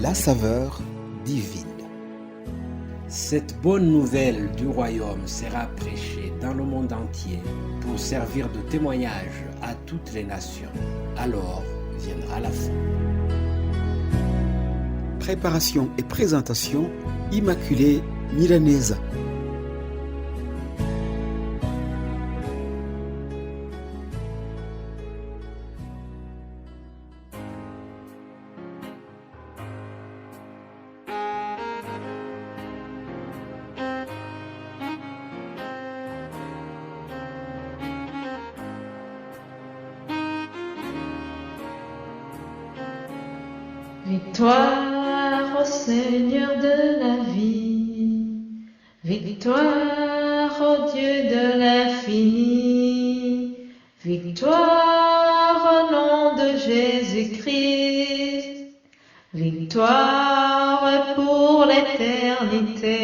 la saveur divine. Cette bonne nouvelle du royaume sera prêchée dans le monde entier pour servir de témoignage à toutes les nations. Alors viendra la fin. Préparation et présentation, Immaculée Milanesa. Victoire au Seigneur de la vie, victoire au Dieu de l'infini, victoire au nom de Jésus-Christ, victoire pour l'éternité.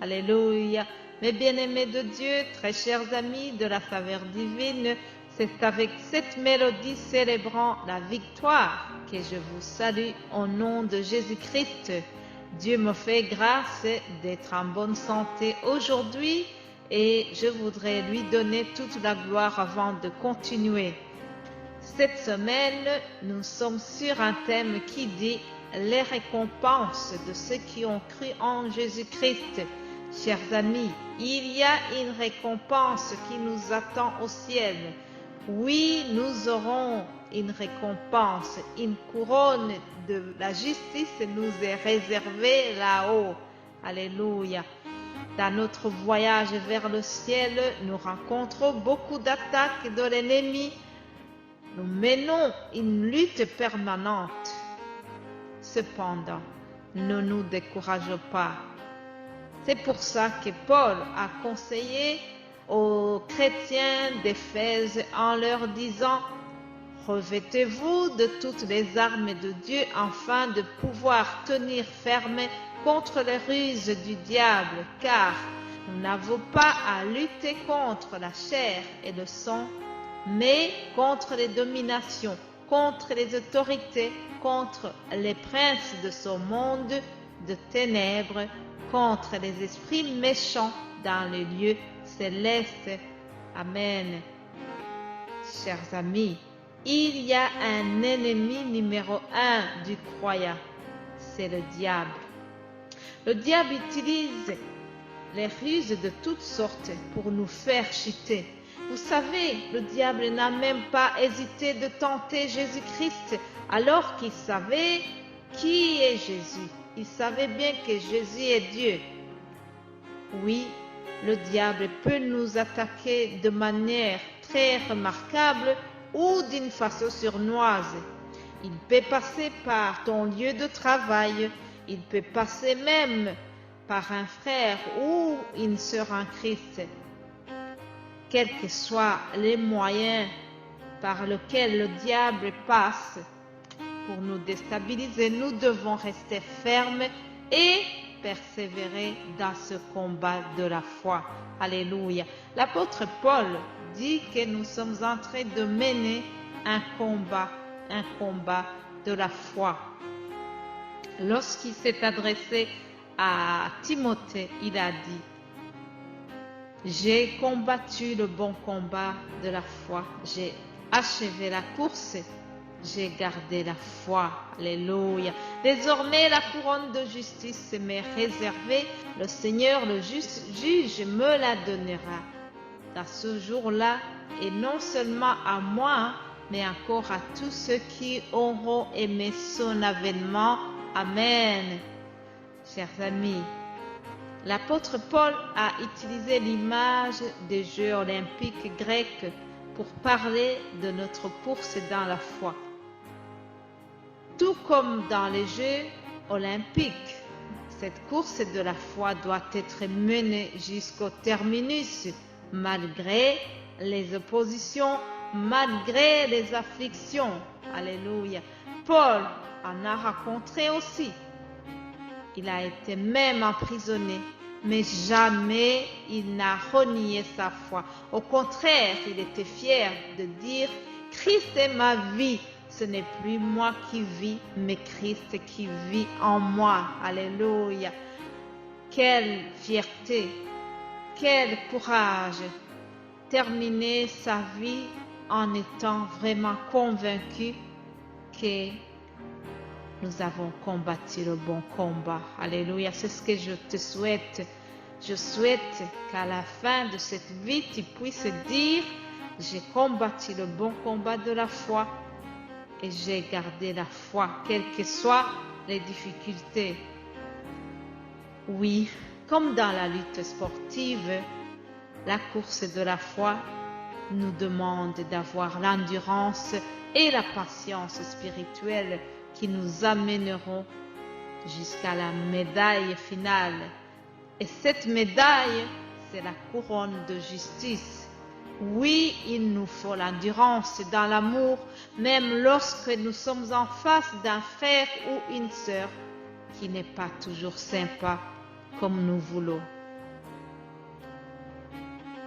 Alléluia. Mes bien-aimés de Dieu, très chers amis de la faveur divine, c'est avec cette mélodie célébrant la victoire que je vous salue au nom de Jésus-Christ. Dieu me fait grâce d'être en bonne santé aujourd'hui et je voudrais lui donner toute la gloire avant de continuer. Cette semaine, nous sommes sur un thème qui dit les récompenses de ceux qui ont cru en Jésus-Christ. Chers amis, il y a une récompense qui nous attend au ciel. Oui, nous aurons une récompense, une couronne de la justice nous est réservée là-haut. Alléluia. Dans notre voyage vers le ciel, nous rencontrons beaucoup d'attaques de l'ennemi. Nous menons une lutte permanente. Cependant, ne nous décourageons pas. C'est pour ça que Paul a conseillé aux chrétiens d'Éphèse en leur disant « Revêtez-vous de toutes les armes de Dieu afin de pouvoir tenir ferme contre les ruses du diable, car nous n'avons pas à lutter contre la chair et le sang, mais contre les dominations, contre les autorités, contre les princes de ce monde de ténèbres, contre les esprits méchants dans les lieux célestes. » Amen. Chers amis, il y a un ennemi numéro 1 du croyant, c'est le diable. Le diable utilise les ruses de toutes sortes pour nous faire chuter. Vous savez, le diable n'a même pas hésité de tenter Jésus-Christ alors qu'il savait qui est Jésus. Il savait bien que Jésus est Dieu. Oui, le diable peut nous attaquer de manière très remarquable ou d'une façon sournoise. Il peut passer par ton lieu de travail. Il peut passer même par un frère ou une sœur en Christ. Quels que soient les moyens par lesquels le diable passe pour nous déstabiliser, nous devons rester fermes et persévérer dans ce combat de la foi. Alléluia. L'apôtre Paul dit que nous sommes en train de mener un combat de la foi. Lorsqu'il s'est adressé à Timothée, il a dit « J'ai combattu le bon combat de la foi, j'ai achevé la course, j'ai gardé la foi. » Alléluia. Désormais, la couronne de justice m'est réservée. Le Seigneur, le juste juge, me la donnera dans ce jour-là, et non seulement à moi, mais encore à tous ceux qui auront aimé son avènement. Amen. Chers amis, l'apôtre Paul a utilisé l'image des Jeux olympiques grecs pour parler de notre course dans la foi. Tout comme dans les Jeux olympiques, cette course de la foi doit être menée jusqu'au terminus, malgré les oppositions, malgré les afflictions. Alléluia. Paul en a rencontré aussi. Il a été même emprisonné, mais jamais il n'a renié sa foi. Au contraire, il était fier de dire « Christ est ma vie, ce n'est plus moi qui vis, mais Christ qui vit en moi. Alléluia. Quelle fierté, quel courage. Terminer sa vie en étant vraiment convaincu que nous avons combattu le bon combat. Alléluia. C'est ce que je te souhaite. Je souhaite qu'à la fin de cette vie, tu puisses dire: j'ai combattu le bon combat de la foi et j'ai gardé la foi, quelles que soient les difficultés. Oui, comme dans la lutte sportive, la course de la foi nous demande d'avoir l'endurance et la patience spirituelle qui nous amèneront jusqu'à la médaille finale. Et cette médaille, c'est la couronne de justice. Oui, il nous faut l'endurance dans l'amour, même lorsque nous sommes en face d'un frère ou une sœur qui n'est pas toujours sympa comme nous voulons.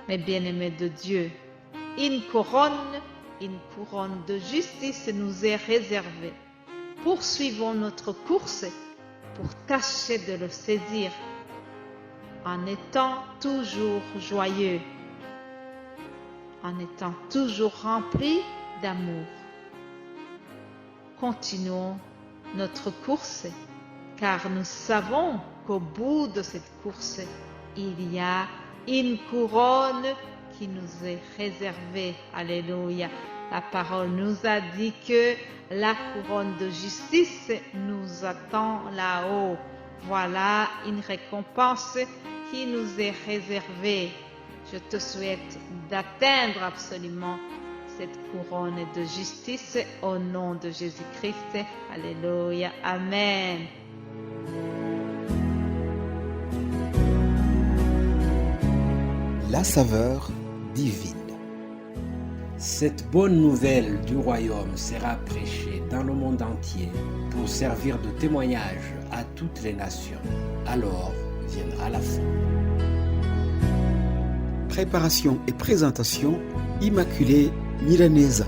Mais bien-aimés de Dieu, une couronne de justice nous est réservée. Poursuivons notre course pour tâcher de le saisir en étant toujours joyeux, en étant toujours remplis d'amour. Continuons notre course, car nous savons qu'au bout de cette course, il y a une couronne qui nous est réservée. Alléluia. La parole nous a dit que la couronne de justice nous attend là-haut. Voilà une récompense qui nous est réservée. Je te souhaite d'atteindre absolument cette couronne de justice au nom de Jésus-Christ. Alléluia. Amen. La saveur divine. Cette bonne nouvelle du royaume sera prêchée dans le monde entier pour servir de témoignage à toutes les nations. Alors viendra la fin. Préparation et présentation, Immaculée Milanesa.